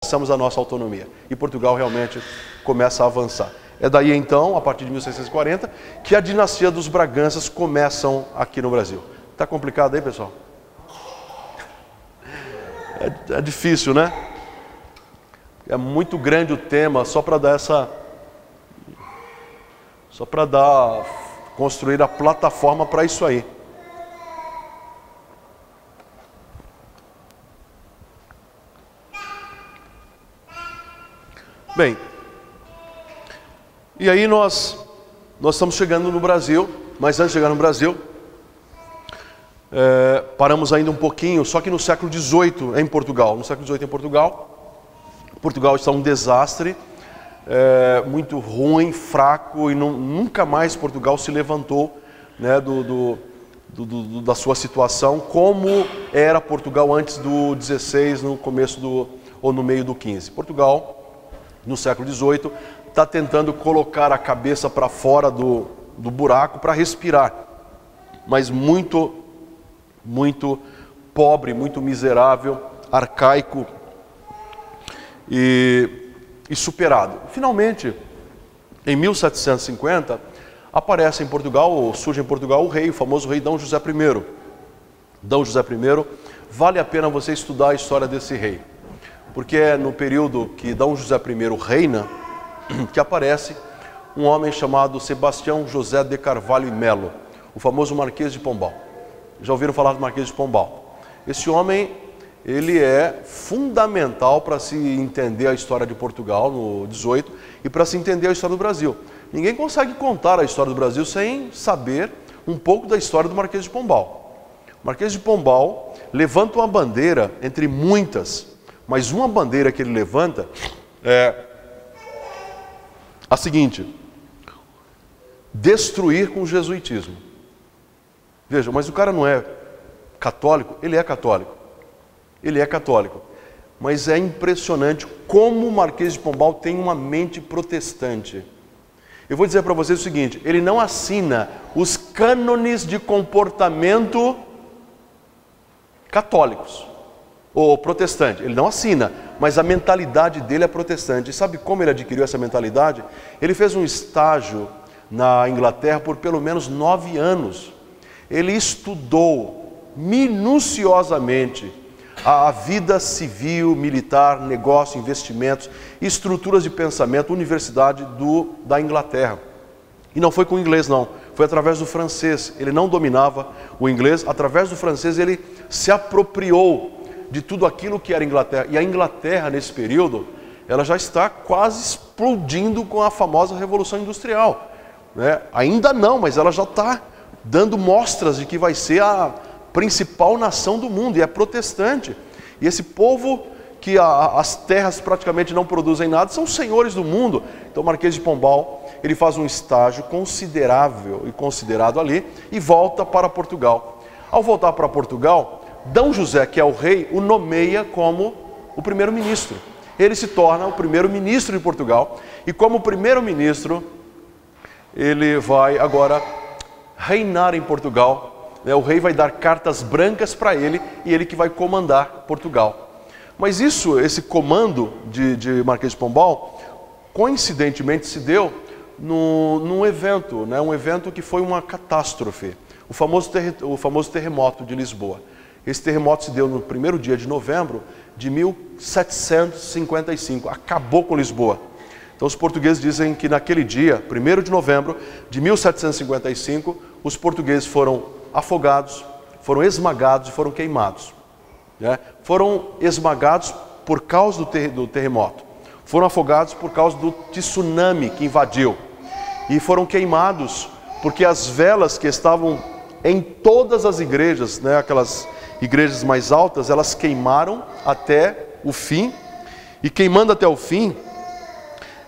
começamos a nossa autonomia. E Portugal realmente começa a avançar. É daí então, a partir de 1640, que a dinastia dos Braganças começam aqui no Brasil. Tá complicado aí, pessoal? É difícil, né? É muito grande o tema, só para construir a plataforma para isso aí. Bem, e aí nós estamos chegando no Brasil, mas antes de chegar no Brasil, paramos ainda um pouquinho, só que no século XVIII em Portugal. No século XVIII em Portugal está um desastre, muito ruim, fraco, e nunca mais Portugal se levantou, né, da sua situação, como era Portugal antes do XVI, no começo ou no meio do XV. Portugal, no século XVIII, está tentando colocar a cabeça para fora do buraco para respirar, mas muito pobre, muito miserável, arcaico e superado. Finalmente, em 1750, aparece em Portugal, ou surge em Portugal, o famoso rei D. José I. D. José I, vale a pena você estudar a história desse rei, porque é no período que D. José I reina que aparece um homem chamado Sebastião José de Carvalho e Melo, o famoso Marquês de Pombal. Já ouviram falar do Marquês de Pombal? Esse homem, ele é fundamental para se entender a história de Portugal no 18 e para se entender a história do Brasil. Ninguém consegue contar a história do Brasil sem saber um pouco da história do Marquês de Pombal. O Marquês de Pombal levanta uma bandeira entre muitas, mas uma bandeira que ele levanta é a seguinte: destruir com o jesuitismo. Veja, mas o cara não é católico? Ele é católico. Ele é católico. Mas é impressionante como o Marquês de Pombal tem uma mente protestante. Eu vou dizer para vocês o seguinte: ele não assina os cânones de comportamento católicos ou protestante. Ele não assina, mas a mentalidade dele é protestante. E sabe como ele adquiriu essa mentalidade? Ele fez um estágio na Inglaterra por pelo menos 9 anos. Ele estudou minuciosamente a vida civil, militar, negócio, investimentos, estruturas de pensamento, universidade da Inglaterra. E não foi com o inglês não, foi através do francês. Ele não dominava o inglês, através do francês ele se apropriou de tudo aquilo que era Inglaterra. E a Inglaterra, nesse período, ela já está quase explodindo com a famosa Revolução Industrial, né? Ainda não, mas ela já está dando mostras de que vai ser a principal nação do mundo, e é protestante. E esse povo que as terras praticamente não produzem nada, são os senhores do mundo. Então o Marquês de Pombal, ele faz um estágio considerável e considerado ali, e volta para Portugal. Ao voltar para Portugal, D. José, que é o rei, o nomeia como o primeiro-ministro. Ele se torna o primeiro-ministro de Portugal, e como primeiro-ministro, ele vai agora reinar em Portugal. O rei vai dar cartas brancas para ele, e ele que vai comandar Portugal. Mas esse comando de Marquês de Pombal, coincidentemente se deu num evento, né? Um evento que foi uma catástrofe, o famoso terremoto de Lisboa. Esse terremoto se deu no 1º dia de novembro de 1755, acabou com Lisboa. Então os portugueses dizem que naquele dia, 1º de novembro de 1755, os portugueses foram afogados, foram esmagados e foram queimados, né? Foram esmagados por causa do terremoto, foram afogados por causa do tsunami que invadiu, e foram queimados porque as velas que estavam em todas as igrejas, né, aquelas igrejas mais altas, elas queimaram até o fim, e queimando até o fim,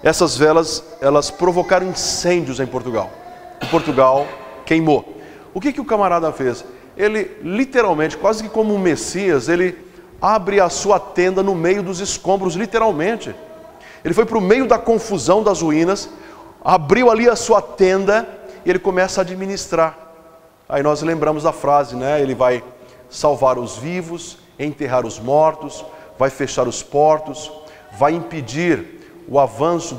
essas velas, elas provocaram incêndios em Portugal. E Portugal queimou. O que o camarada fez? Ele literalmente, quase que como um Messias, ele abre a sua tenda no meio dos escombros, literalmente. Ele foi para o meio da confusão das ruínas, abriu ali a sua tenda e ele começa a administrar. Aí nós lembramos da frase, né? Ele vai salvar os vivos, enterrar os mortos, vai fechar os portos, vai impedir o avanço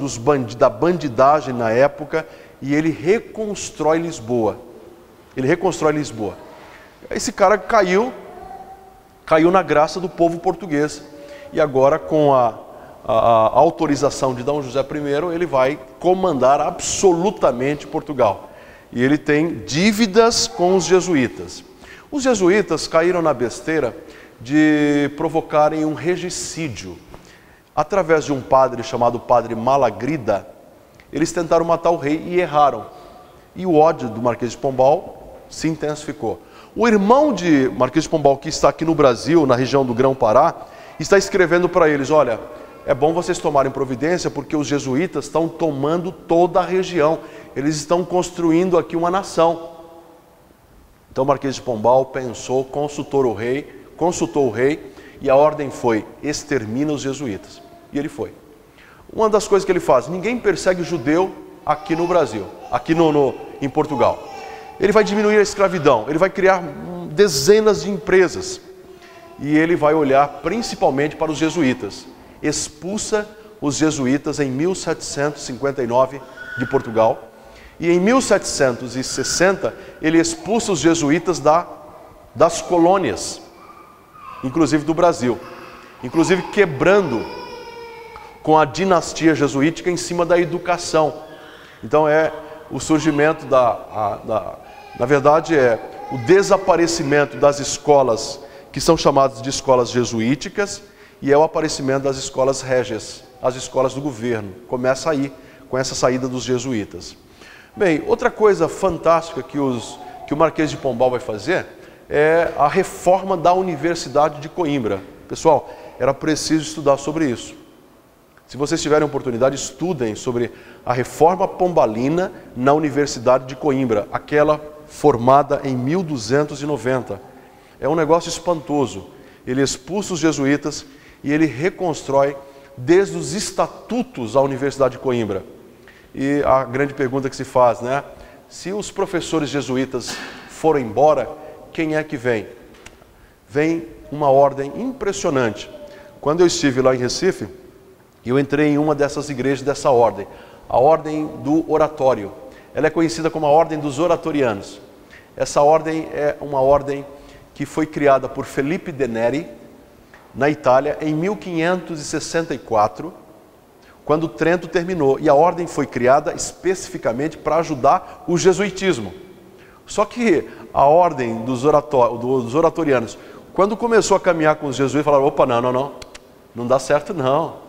da bandidagem na época e ele reconstrói Lisboa. Ele reconstrói Lisboa. Esse cara caiu na graça do povo português. E agora, com a autorização de Dom José I, ele vai comandar absolutamente Portugal. E ele tem dívidas com os jesuítas. Os jesuítas caíram na besteira de provocarem um regicídio. Através de um padre chamado Padre Malagrida, eles tentaram matar o rei e erraram. E o ódio do Marquês de Pombal se intensificou. O irmão de Marquês de Pombal, que está aqui no Brasil, na região do Grão-Pará, está escrevendo para eles: olha, é bom vocês tomarem providência porque os jesuítas estão tomando toda a região. Eles estão construindo aqui uma nação. Então o Marquês de Pombal pensou, consultou o rei e a ordem foi: extermina os jesuítas. E ele foi. Uma das coisas que ele faz: ninguém persegue judeu aqui no Brasil, aqui em Portugal. Ele vai diminuir a escravidão, ele vai criar dezenas de empresas. E ele vai olhar principalmente para os jesuítas. Expulsa os jesuítas em 1759 de Portugal. E em 1760 ele expulsa os jesuítas das colônias, inclusive do Brasil. Inclusive quebrando com a dinastia jesuítica em cima da educação. Então é o surgimento na verdade é o desaparecimento das escolas que são chamadas de escolas jesuíticas, e é o aparecimento das escolas régias, as escolas do governo. Começa aí, com essa saída dos jesuítas. Bem, outra coisa fantástica que o Marquês de Pombal vai fazer é a reforma da Universidade de Coimbra. Pessoal, era preciso estudar sobre isso. Se vocês tiverem oportunidade, estudem sobre a reforma pombalina na Universidade de Coimbra, aquela formada em 1290. É um negócio espantoso. Ele expulsa os jesuítas e ele reconstrói desde os estatutos a Universidade de Coimbra. E a grande pergunta que se faz, né? Se os professores jesuítas foram embora, quem é que vem? Vem uma ordem impressionante. Quando eu estive lá em Recife, eu entrei em uma dessas igrejas dessa ordem, a Ordem do Oratório. Ela é conhecida como a Ordem dos Oratorianos. Essa ordem é uma ordem que foi criada por Felipe de Neri, na Itália, em 1564, quando Trento terminou. E a ordem foi criada especificamente para ajudar o jesuitismo. Só que a ordem dos oratorianos, quando começou a caminhar com os jesuítas, falaram: opa, não dá certo não.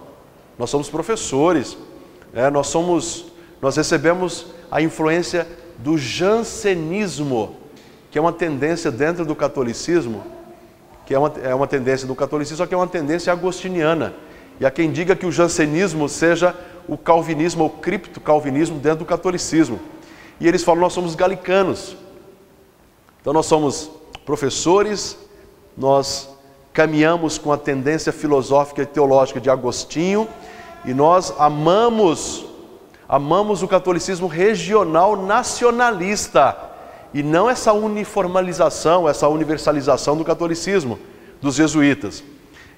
Nós somos professores, nós recebemos a influência do jansenismo, que é uma tendência dentro do catolicismo, que é uma tendência do catolicismo, só que é uma tendência agostiniana. E há quem diga que o jansenismo seja o calvinismo, ou cripto-calvinismo dentro do catolicismo. E eles falam: nós somos galicanos. Então nós somos professores, nós caminhamos com a tendência filosófica e teológica de Agostinho, e nós amamos o catolicismo regional nacionalista, e não essa uniformalização, essa universalização do catolicismo, dos jesuítas.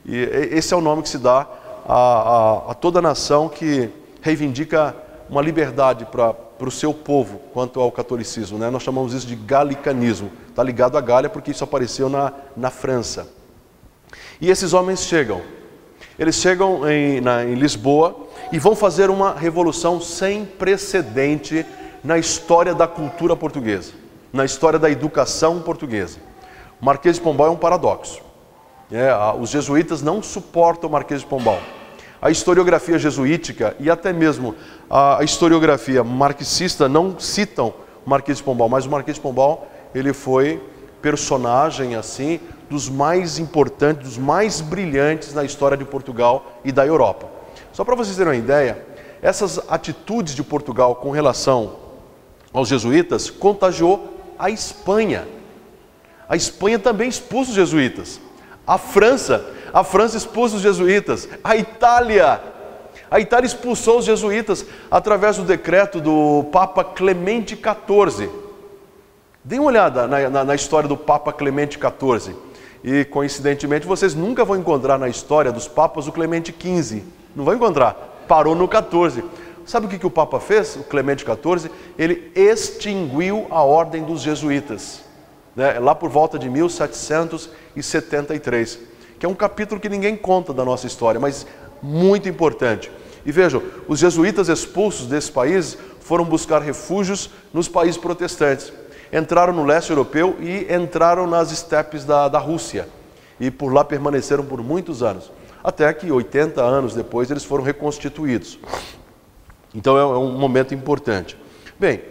E esse é o nome que se dá a toda a nação que reivindica uma liberdade para o seu povo quanto ao catolicismo, né? Nós chamamos isso de galicanismo. Está ligado à Gália porque isso apareceu na França. E esses homens chegam. Eles chegam em Lisboa e vão fazer uma revolução sem precedente na história da cultura portuguesa, na história da educação portuguesa. O Marquês de Pombal é um paradoxo. Os jesuítas não suportam o Marquês de Pombal. A historiografia jesuítica e até mesmo a historiografia marxista não citam o Marquês de Pombal, mas o Marquês de Pombal, ele foi personagem assim dos mais importantes, dos mais brilhantes na história de Portugal e da Europa. Só para vocês terem uma ideia, essas atitudes de Portugal com relação aos jesuítas contagiou a Espanha. A Espanha também expulsa os jesuítas. A França expulsa os jesuítas. A Itália expulsou os jesuítas através do decreto do Papa Clemente XIV. Deem uma olhada na história do Papa Clemente XIV. E, coincidentemente, vocês nunca vão encontrar na história dos papas o Clemente XV. Não vai encontrar. Parou no 14. Sabe o que o Papa fez, o Clemente XIV? Ele extinguiu a ordem dos jesuítas, né? Lá por volta de 1773, que é um capítulo que ninguém conta da nossa história, mas muito importante. E vejam, os jesuítas expulsos desse país foram buscar refúgios nos países protestantes. Entraram no leste europeu e entraram nas estepes da Rússia. E por lá permaneceram por muitos anos. Até que 80 anos depois eles foram reconstituídos. Então é um momento importante. Bem,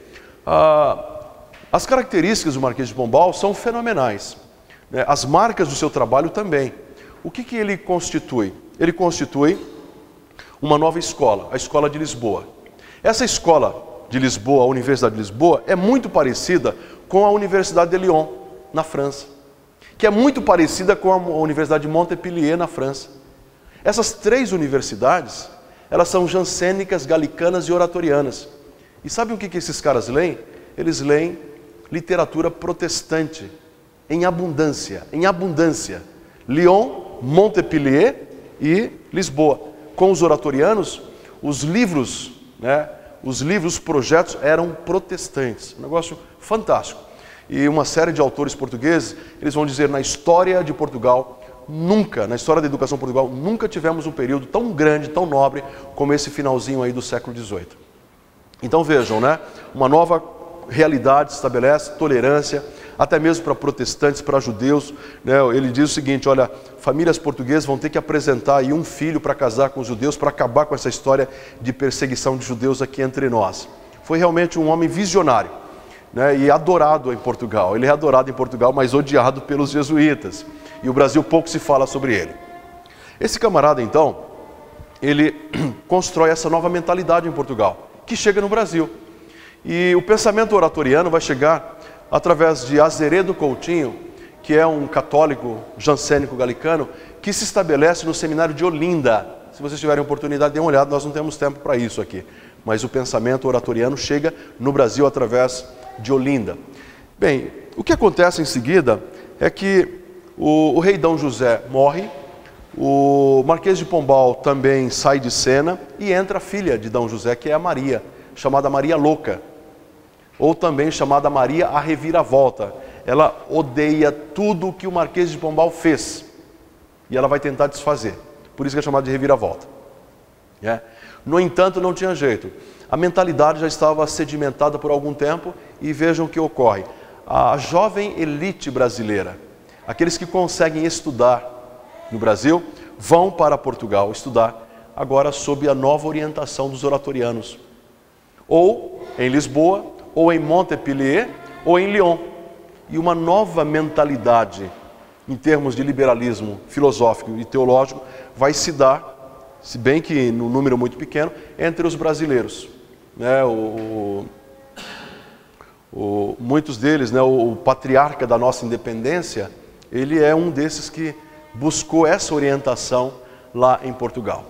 as características do Marquês de Pombal são fenomenais, né? As marcas do seu trabalho também. O que ele constitui? Ele constitui uma nova escola, a Escola de Lisboa. Essa Escola de Lisboa, a Universidade de Lisboa, é muito parecida com a Universidade de Lyon, na França, que é muito parecida com a Universidade de Montpellier, na França. Essas três universidades, elas são jancênicas, galicanas e oratorianas. E sabe o que esses caras leem? Eles leem literatura protestante, em abundância, em abundância. Lyon, Montpellier e Lisboa. Com os oratorianos, os livros, né, os projetos eram protestantes. Um negócio fantástico. E uma série de autores portugueses, eles vão dizer, na história de Portugal, nunca, na história da educação em Portugal, nunca tivemos um período tão grande, tão nobre, como esse finalzinho aí do século XVIII. Então vejam, né? Uma nova realidade se estabelece, tolerância, até mesmo para protestantes, para judeus, né? Ele diz o seguinte, olha, famílias portuguesas vão ter que apresentar aí um filho para casar com os judeus, para acabar com essa história de perseguição de judeus aqui entre nós. Foi realmente um homem visionário, né? E adorado em Portugal. Ele é adorado em Portugal, mas odiado pelos jesuítas. E o Brasil pouco se fala sobre ele. Esse camarada, então, ele constrói essa nova mentalidade em Portugal, que chega no Brasil. E o pensamento oratoriano vai chegar através de Azeredo Coutinho, que é um católico jancênico galicano, que se estabelece no seminário de Olinda. Se vocês tiverem oportunidade, dê uma olhada, nós não temos tempo para isso aqui. Mas o pensamento oratoriano chega no Brasil através de Olinda. Bem, o que acontece em seguida é que o rei D. José morre, o Marquês de Pombal também sai de cena e entra a filha de D. José, que é a Maria, chamada Maria Louca, ou também chamada Maria a Reviravolta. Ela odeia tudo o que o Marquês de Pombal fez e ela vai tentar desfazer, por isso que é chamada de Reviravolta. No entanto, não tinha jeito, a mentalidade já estava sedimentada por algum tempo e vejam o que ocorre. A jovem elite brasileira, aqueles que conseguem estudar no Brasil, vão para Portugal estudar, agora sob a nova orientação dos oratorianos. Ou em Lisboa, ou em Montpellier, ou em Lyon. E uma nova mentalidade, em termos de liberalismo filosófico e teológico, vai se dar, se bem que no número muito pequeno, entre os brasileiros. Né? Muitos deles, né, o patriarca da nossa independência, ele é um desses que buscou essa orientação lá em Portugal.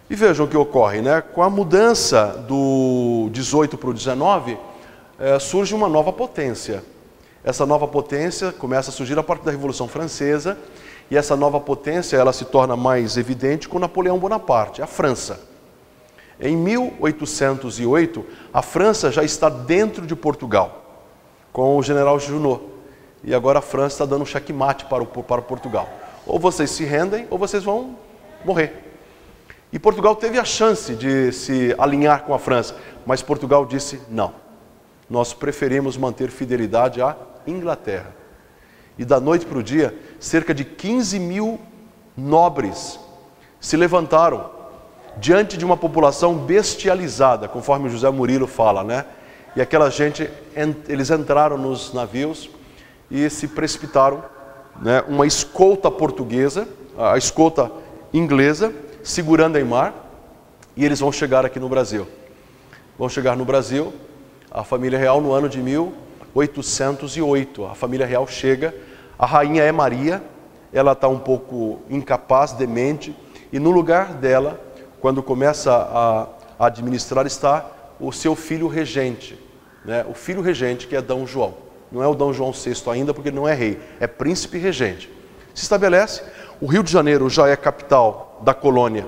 E vejam o que ocorre, né? Com a mudança do 18 para o 19, surge uma nova potência. Essa nova potência começa a surgir a partir da Revolução Francesa, e essa nova potência ela se torna mais evidente com Napoleão Bonaparte, a França. Em 1808, a França já está dentro de Portugal, com o general Junot. E agora a França está dando um checkmate para Portugal. Ou vocês se rendem, ou vocês vão morrer. E Portugal teve a chance de se alinhar com a França, mas Portugal disse não. Nós preferimos manter fidelidade à Inglaterra. E da noite para o dia, cerca de 15 mil nobres se levantaram diante de uma população bestializada, conforme José Murilo fala, né? E aquela gente, eles entraram nos navios e se precipitaram, né? Uma escolta portuguesa, a escolta inglesa, segurando em mar, e eles vão chegar aqui no Brasil. Vão chegar no Brasil, a família real no ano de 1808, a família real chega, a rainha é Maria, ela está um pouco incapaz, demente, e no lugar dela, quando começa a administrar, está o seu filho regente, né? O filho regente que é D. João. Não é o D. João VI ainda, porque ele não é rei, é príncipe regente. Se estabelece, o Rio de Janeiro já é capital da colônia,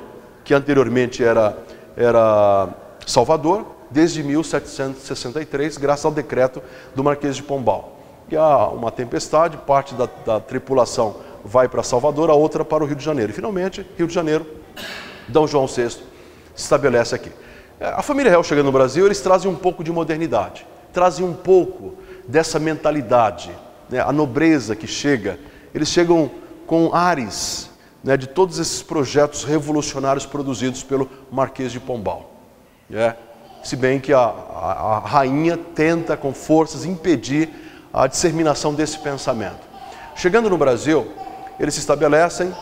que anteriormente era Salvador, desde 1763, graças ao decreto do Marquês de Pombal. E há uma tempestade, parte da tripulação vai para Salvador, a outra para o Rio de Janeiro. E finalmente, Rio de Janeiro, D. João VI se estabelece aqui. A família real chegando no Brasil, eles trazem um pouco de modernidade, trazem um pouco dessa mentalidade, né? A nobreza que chega, eles chegam com ares, né, de todos esses projetos revolucionários produzidos pelo Marquês de Pombal. Se bem que a rainha tenta com forças impedir a disseminação desse pensamento. Chegando no Brasil, eles se estabelecem,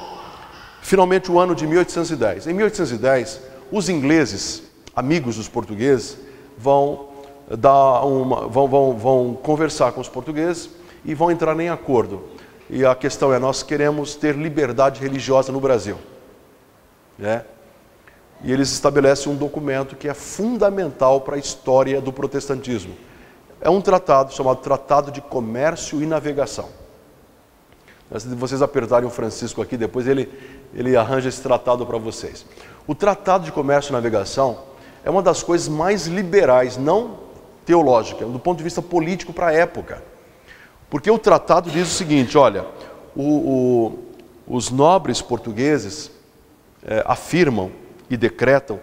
finalmente o ano de 1810. Em 1810, os ingleses, amigos dos portugueses, vão conversar com os portugueses e vão entrar em acordo. E a questão é, nós queremos ter liberdade religiosa no Brasil. E eles estabelecem um documento que é fundamental para a história do protestantismo. É um tratado chamado Tratado de Comércio e Navegação. Se vocês apertarem o Francisco aqui, depois ele arranja esse tratado para vocês. O Tratado de Comércio e Navegação é uma das coisas mais liberais, não teológica, do ponto de vista político para a época. Porque o tratado diz o seguinte, olha, os nobres portugueses afirmam e decretam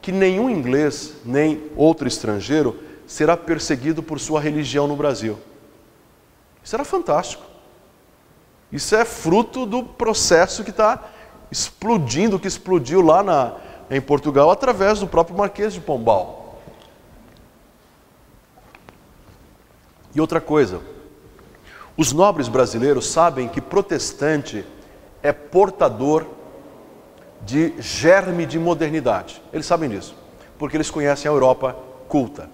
que nenhum inglês, nem outro estrangeiro, será perseguido por sua religião no Brasil. Isso era fantástico. Isso é fruto do processo que está explodindo, que explodiu lá em Portugal, através do próprio Marquês de Pombal. E outra coisa, os nobres brasileiros sabem que protestante é portador de germe de modernidade. Eles sabem disso, porque eles conhecem a Europa culta.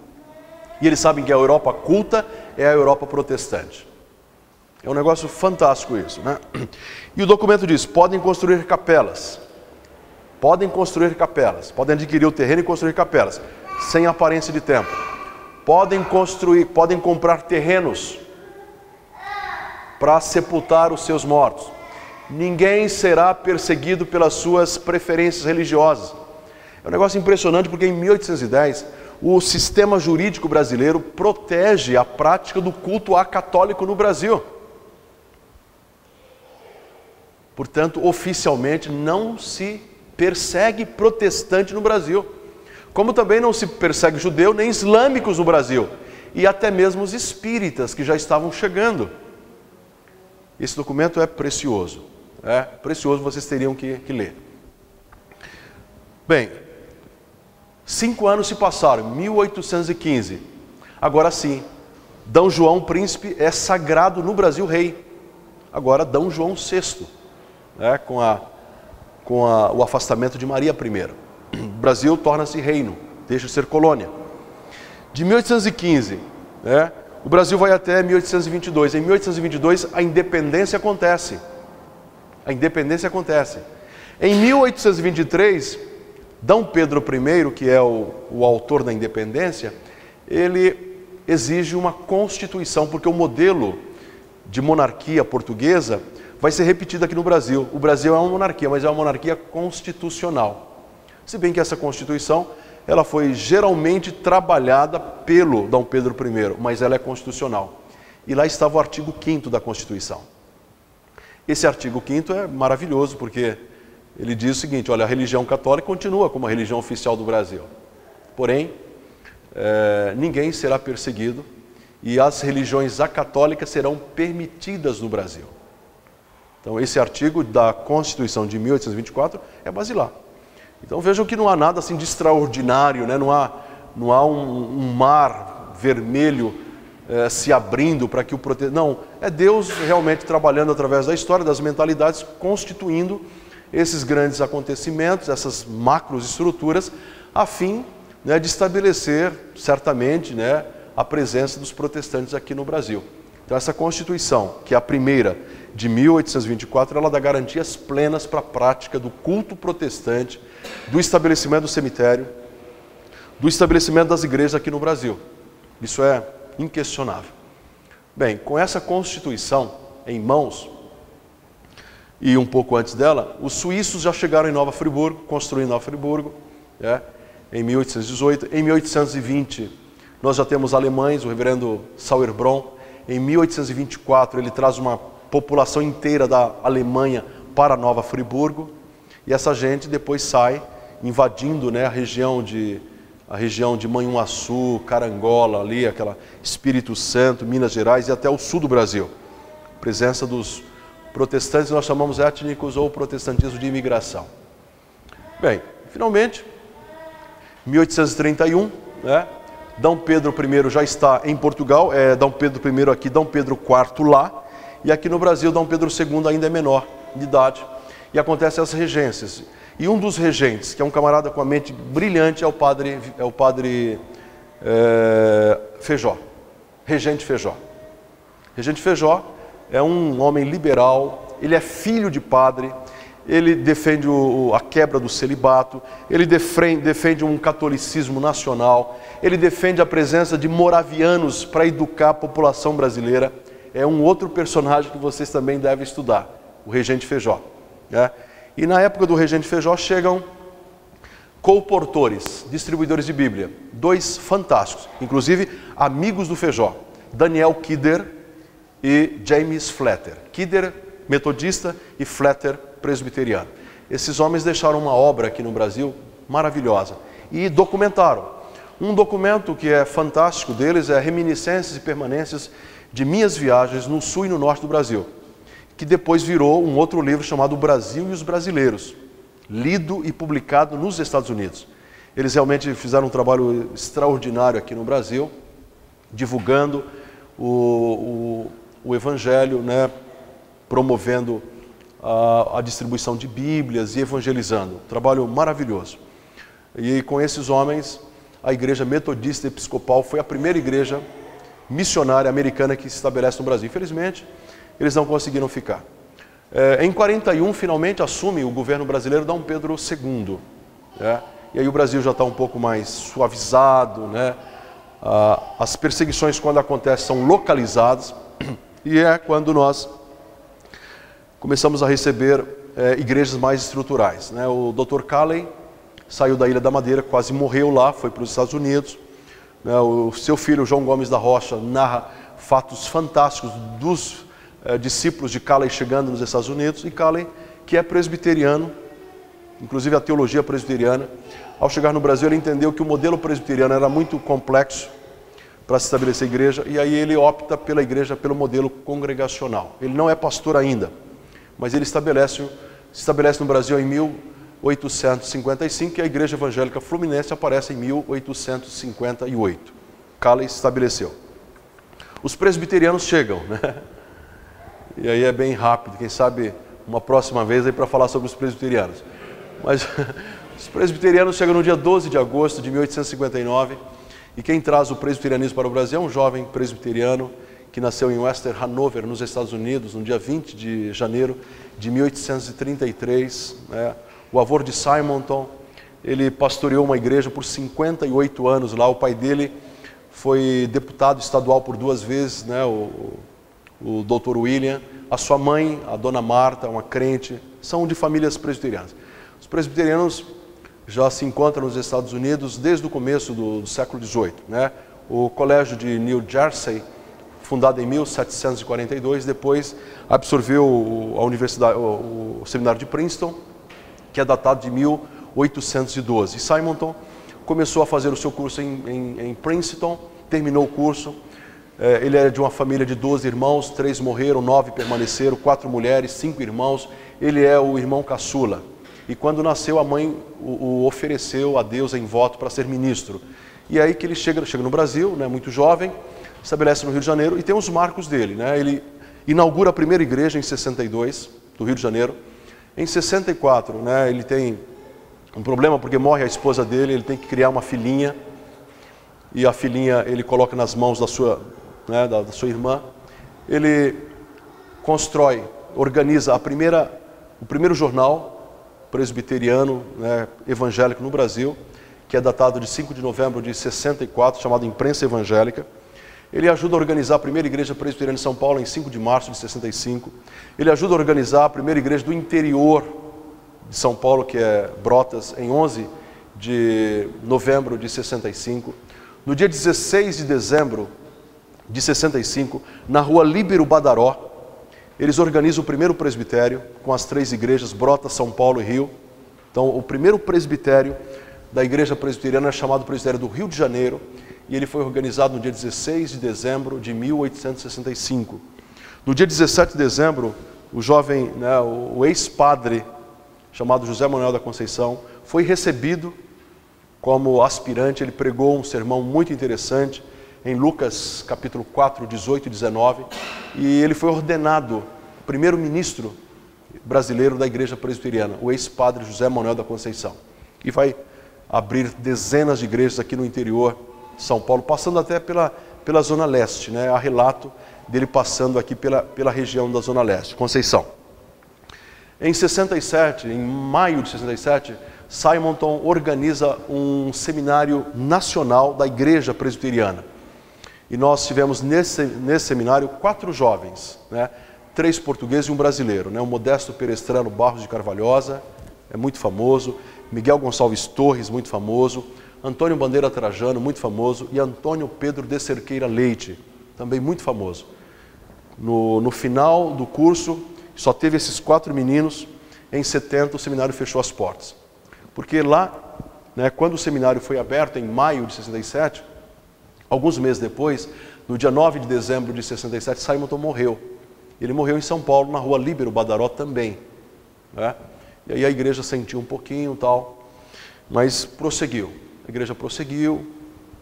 E eles sabem que a Europa culta é a Europa protestante. É um negócio fantástico isso, né? E o documento diz, podem construir capelas. Podem adquirir o terreno e construir capelas, sem aparência de templo. Podem comprar terrenos para sepultar os seus mortos. Ninguém será perseguido pelas suas preferências religiosas. É um negócio impressionante porque em 1810 o sistema jurídico brasileiro protege a prática do culto acatólico no Brasil. Portanto, oficialmente não se persegue protestante no Brasil, como também não se persegue judeu nem islâmicos no Brasil, e até mesmo os espíritas que já estavam chegando. Esse documento é precioso, vocês teriam que ler. Bem, 5 anos se passaram, 1815. Agora sim, D. João Príncipe é sagrado no Brasil rei. Agora D. João VI, com o afastamento de Maria I. O Brasil torna-se reino, deixa de ser colônia. De 1815, o Brasil vai até 1822. Em 1822, a independência acontece. Em 1823, D. Pedro I, que é o autor da independência, ele exige uma constituição, porque o modelo de monarquia portuguesa vai ser repetido aqui no Brasil. O Brasil é uma monarquia, mas é uma monarquia constitucional. Se bem que essa Constituição, ela foi geralmente trabalhada pelo D. Pedro I, mas ela é constitucional. E lá estava o artigo 5º da Constituição. Esse artigo 5º é maravilhoso, porque ele diz o seguinte, olha, a religião católica continua como a religião oficial do Brasil. Porém, ninguém será perseguido e as religiões acatólicas serão permitidas no Brasil. Então, esse artigo da Constituição de 1824 é basilar. Então, vejam que não há nada assim de extraordinário, né? Não há um mar vermelho se abrindo para que o protestante... Não, é Deus realmente trabalhando através da história, das mentalidades, constituindo esses grandes acontecimentos, essas macroestruturas, a fim, né, de estabelecer, certamente, né, a presença dos protestantes aqui no Brasil. Então, essa Constituição, que é a primeira de 1824, ela dá garantias plenas para a prática do culto protestante, do estabelecimento do cemitério, do estabelecimento das igrejas aqui no Brasil. Isso é inquestionável. Bem, com essa Constituição em mãos, e um pouco antes dela, os suíços já chegaram em Nova Friburgo, construindo Nova Friburgo, em 1818. Em 1820, nós já temos alemães, o reverendo Sauerbrunn. Em 1824, ele traz uma população inteira da Alemanha para Nova Friburgo, e essa gente depois sai invadindo, a região de Manhuaçu, Carangola, ali, aquela Espírito Santo, Minas Gerais e até o sul do Brasil. Presença dos protestantes, nós chamamos étnicos ou protestantismo de imigração. Bem, finalmente, 1831, Dom Pedro I já está em Portugal, Dom Pedro I aqui, Dom Pedro IV lá, e aqui no Brasil Dom Pedro II ainda é menor de idade, e acontecem as regências. E um dos regentes, que é um camarada com a mente brilhante, é o padre Feijó, Regente Feijó. Regente Feijó é um homem liberal, ele é filho de padre, ele defende a quebra do celibato, ele defende um catolicismo nacional, ele defende a presença de moravianos para educar a população brasileira. É um outro personagem que vocês também devem estudar, o Regente Feijó. E na época do Regente Feijó chegam colportores, distribuidores de Bíblia, dois fantásticos, inclusive amigos do Feijó, Daniel Kidder e James Flatter. Kidder, metodista, e Flatter, presbiteriano. Esses homens deixaram uma obra aqui no Brasil maravilhosa e documentaram. Um documento que é fantástico deles é Reminiscências e Permanências de Minhas Viagens no Sul e no Norte do Brasil, que depois virou um outro livro chamado O Brasil e os Brasileiros, lido e publicado nos Estados Unidos. Eles realmente fizeram um trabalho extraordinário aqui no Brasil, divulgando o Evangelho, promovendo a distribuição de Bíblias e evangelizando. Trabalho maravilhoso. E com esses homens, a Igreja Metodista Episcopal foi a primeira igreja missionária americana que se estabelece no Brasil. Infelizmente, eles não conseguiram ficar. Em 41, finalmente, assume o governo brasileiro Dom Pedro II. E aí o Brasil já está um pouco mais suavizado, as perseguições, quando acontecem, são localizadas, e é quando nós começamos a receber igrejas mais estruturais. O Dr. Calley saiu da Ilha da Madeira, quase morreu lá, foi para os Estados Unidos. O seu filho, João Gomes da Rocha, narra fatos fantásticos dos discípulos de Calley chegando nos Estados Unidos. E Calley, que é presbiteriano, inclusive a teologia presbiteriana, ao chegar no Brasil ele entendeu que o modelo presbiteriano era muito complexo para se estabelecer igreja, e aí ele opta pela igreja, pelo modelo congregacional. Ele não é pastor ainda, mas ele se estabelece no Brasil em 1855, e a Igreja Evangélica Fluminense aparece em 1858. Calley se estabeleceu. Os presbiterianos chegam, E aí é bem rápido, quem sabe uma próxima vez aí para falar sobre os presbiterianos. Mas os presbiterianos chegam no dia 12 de agosto de 1859, e quem traz o presbiterianismo para o Brasil é um jovem presbiteriano que nasceu em Wester Hanover, nos Estados Unidos, no dia 20 de janeiro de 1833. O avô de Simonton, ele pastoreou uma igreja por 58 anos lá. O pai dele foi deputado estadual por 2 vezes, o Dr. William. A sua mãe, a dona Marta, uma crente, são de famílias presbiterianas. Os presbiterianos já se encontram nos Estados Unidos desde o começo do século XVIII. O colégio de New Jersey, fundado em 1742, depois absorveu a universidade, o seminário de Princeton, que é datado de 1812. E Simonton começou a fazer o seu curso em Princeton, terminou o curso. Ele era de uma família de 12 irmãos, 3 morreram, 9 permaneceram, 4 mulheres, 5 irmãos. Ele é o irmão caçula. E quando nasceu, a mãe o ofereceu a Deus em voto para ser ministro. E aí que ele chega no Brasil, muito jovem, estabelece no Rio de Janeiro, e tem os marcos dele. Ele inaugura a primeira igreja em 62, do Rio de Janeiro. Em 64, ele tem um problema porque morre a esposa dele, ele tem que criar uma filhinha, e a filhinha ele coloca nas mãos da sua irmã. Ele constrói, organiza o primeiro jornal presbiteriano, evangélico no Brasil, que é datado de 5 de novembro de 64, chamado Imprensa Evangélica. Ele ajuda a organizar a primeira igreja presbiteriana de São Paulo em 5 de março de 65. Ele ajuda a organizar a primeira igreja do interior de São Paulo, que é Brotas, em 11 de novembro de 65. No dia 16 de dezembro de 65, na rua Líbero Badaró, eles organizam o primeiro presbitério com as 3 igrejas, Brotas, São Paulo e Rio. Então, o primeiro presbitério da igreja presbiteriana é chamado Presbitério do Rio de Janeiro, e ele foi organizado no dia 16 de dezembro de 1865. No dia 17 de dezembro, o jovem, o ex-padre, chamado José Manuel da Conceição, foi recebido como aspirante. Ele pregou um sermão muito interessante em Lucas capítulo 4, 18 e 19, e ele foi ordenado primeiro-ministro brasileiro da igreja presbiteriana, o ex-padre José Manuel da Conceição. E vai abrir dezenas de igrejas aqui no interior de São Paulo, passando até pela Zona Leste, né? Há relato dele passando aqui pela região da Zona Leste, Conceição. Em 67, em maio de 67, Simonton organiza um seminário nacional da igreja presbiteriana. E nós tivemos nesse seminário 4 jovens, né? 3 portugueses e um brasileiro, né? O Modesto Perestrano Barros de Carvalhosa, é muito famoso, Miguel Gonçalves Torres, muito famoso, Antônio Bandeira Trajano, muito famoso, e Antônio Pedro de Cerqueira Leite, também muito famoso. No final do curso, só teve esses 4 meninos. Em 70, o seminário fechou as portas. Porque lá, né, quando o seminário foi aberto, em maio de 67, alguns meses depois, no dia 9 de dezembro de 67, Simonton morreu. Ele morreu em São Paulo, na rua Líbero Badaró também, né? E aí a igreja sentiu um pouquinho, tal, mas prosseguiu. A igreja prosseguiu,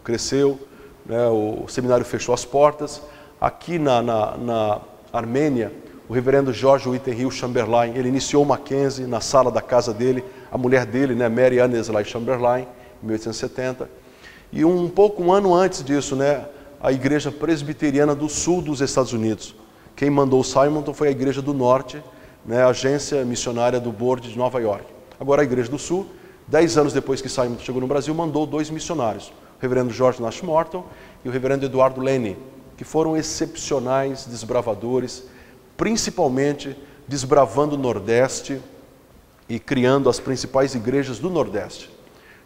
cresceu, né? O seminário fechou as portas. Aqui na Armênia, o reverendo George Whittenhill Chamberlain, ele iniciou o Mackenzie na sala da casa dele, a mulher dele, né, Mary Ann Esley Chamberlain, em 1870. E um ano antes disso, né, a igreja presbiteriana do sul dos Estados Unidos. Quem mandou o Simonton foi a igreja do norte, né, a agência missionária do Board de Nova York. Agora a igreja do sul, 10 anos depois que Simonton chegou no Brasil, mandou 2 missionários, o reverendo George Nash Morton e o reverendo Eduardo Lenny, que foram excepcionais desbravadores, principalmente desbravando o Nordeste e criando as principais igrejas do Nordeste.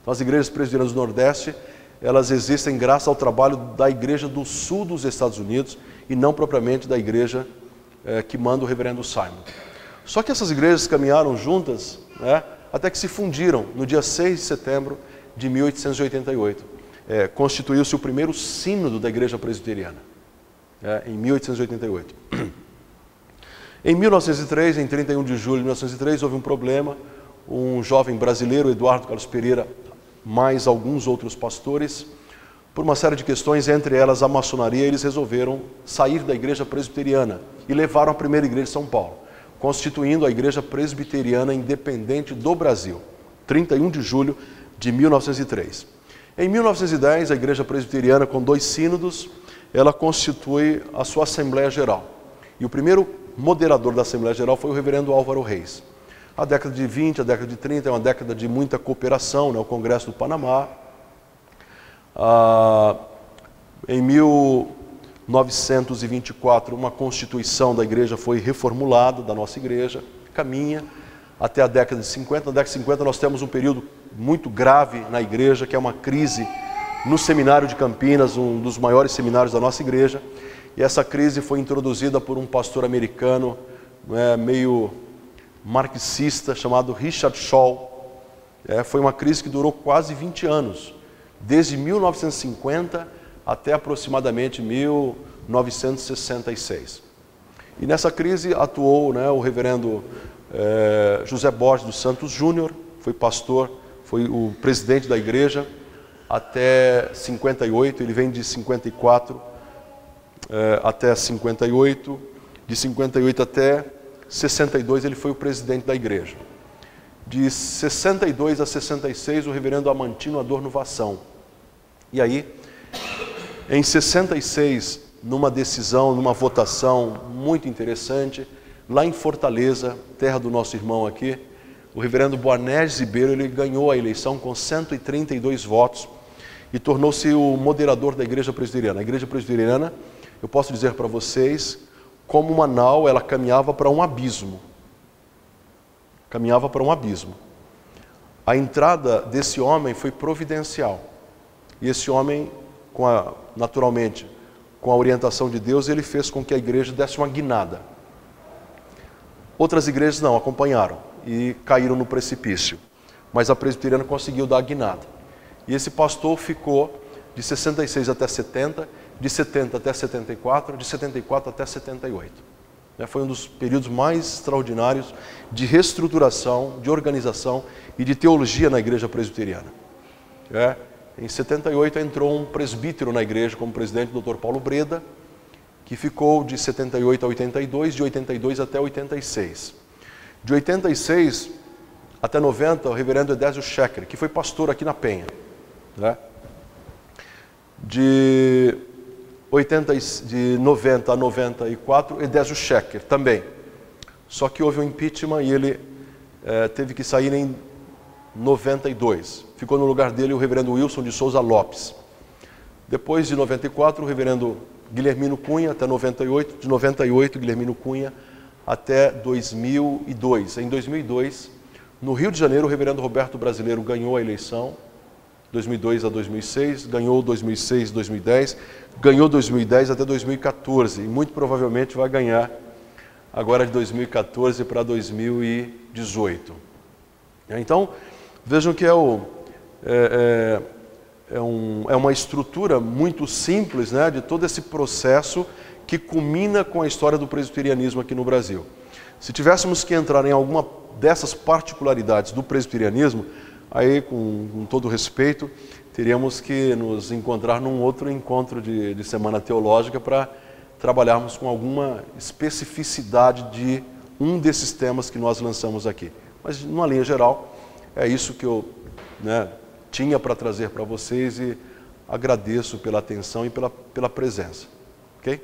Então, as igrejas presbiterianas do Nordeste, elas existem graças ao trabalho da igreja do sul dos Estados Unidos e não propriamente da igreja que manda o reverendo Simon. Só que essas igrejas caminharam juntas, né, até que se fundiram no dia 6 de setembro de 1888. Constituiu-se o primeiro sínodo da igreja presbiteriana, em 1888. Em 1903, em 31 de julho de 1903, houve um problema. Um jovem brasileiro, Eduardo Carlos Pereira, mais alguns outros pastores, por uma série de questões, entre elas a maçonaria, eles resolveram sair da igreja presbiteriana e levaram a primeira igreja de São Paulo, constituindo a igreja presbiteriana independente do Brasil, 31 de julho de 1903. Em 1910, a igreja presbiteriana, com 2 sínodos, ela constitui a sua Assembleia Geral. E o primeiro moderador da Assembleia Geral foi o reverendo Álvaro Reis. A década de 20, a década de 30 é uma década de muita cooperação, né? O Congresso do Panamá. Em 1924, uma constituição da igreja foi reformulada, da nossa igreja, caminha até a década de 50. Na década de 50 nós temos um período muito grave na igreja, que é uma crise no seminário de Campinas, um dos maiores seminários da nossa igreja. E essa crise foi introduzida por um pastor americano, meio marxista, chamado Richard Shaw. Foi uma crise que durou quase 20 anos, desde 1950 até aproximadamente 1966. E nessa crise atuou, né, o reverendo José Borges dos Santos Júnior, foi pastor, foi o presidente da igreja até 58, ele vem de 54 até 58, de 58 até 62 ele foi o presidente da igreja. De 62 a 66 o reverendo Amantino Adorno Vassão. E aí, em 66, numa decisão, numa votação muito interessante, lá em Fortaleza, terra do nosso irmão aqui, o reverendo Boanerges Ribeiro, ele ganhou a eleição com 132 votos e tornou-se o moderador da igreja presbiteriana. A igreja presbiteriana, eu posso dizer para vocês, como uma nau, ela caminhava para um abismo. Caminhava para um abismo. A entrada desse homem foi providencial. E esse homem, naturalmente, com a orientação de Deus, ele fez com que a igreja desse uma guinada. Outras igrejas não, acompanharam e caíram no precipício. Mas a presbiteriana conseguiu dar a guinada. E esse pastor ficou de 66 até 70, de 70 até 74, de 74 até 78. Foi um dos períodos mais extraordinários de reestruturação, de organização e de teologia na igreja presbiteriana. Em 78 entrou um presbítero na igreja como presidente, o Dr. Paulo Breda, que ficou de 78 a 82, de 82 até 86. De 86 até 90, o reverendo Edésio Schecker, que foi pastor aqui na Penha. De 90 a 94, Edésio Schecker também. Só que houve um impeachment e ele teve que sair em 92. Ficou no lugar dele o reverendo Wilson de Souza Lopes. Depois de 94, o reverendo Guilhermino Cunha até 98. De 98, Guilhermino Cunha até 2002. Em 2002, no Rio de Janeiro, o reverendo Roberto Brasileiro ganhou a eleição, 2002 a 2006, ganhou 2006 a 2010, ganhou 2010 até 2014 e muito provavelmente vai ganhar agora de 2014 para 2018. Então, vejam que é uma estrutura muito simples, de todo esse processo que culmina com a história do presbiterianismo aqui no Brasil. Se tivéssemos que entrar em alguma dessas particularidades do presbiterianismo, aí, com todo respeito, teríamos que nos encontrar num outro encontro de Semana Teológica para trabalharmos com alguma especificidade de um desses temas que nós lançamos aqui. Mas, numa linha geral, é isso que eu tinha para trazer para vocês e agradeço pela atenção e pela presença. Ok?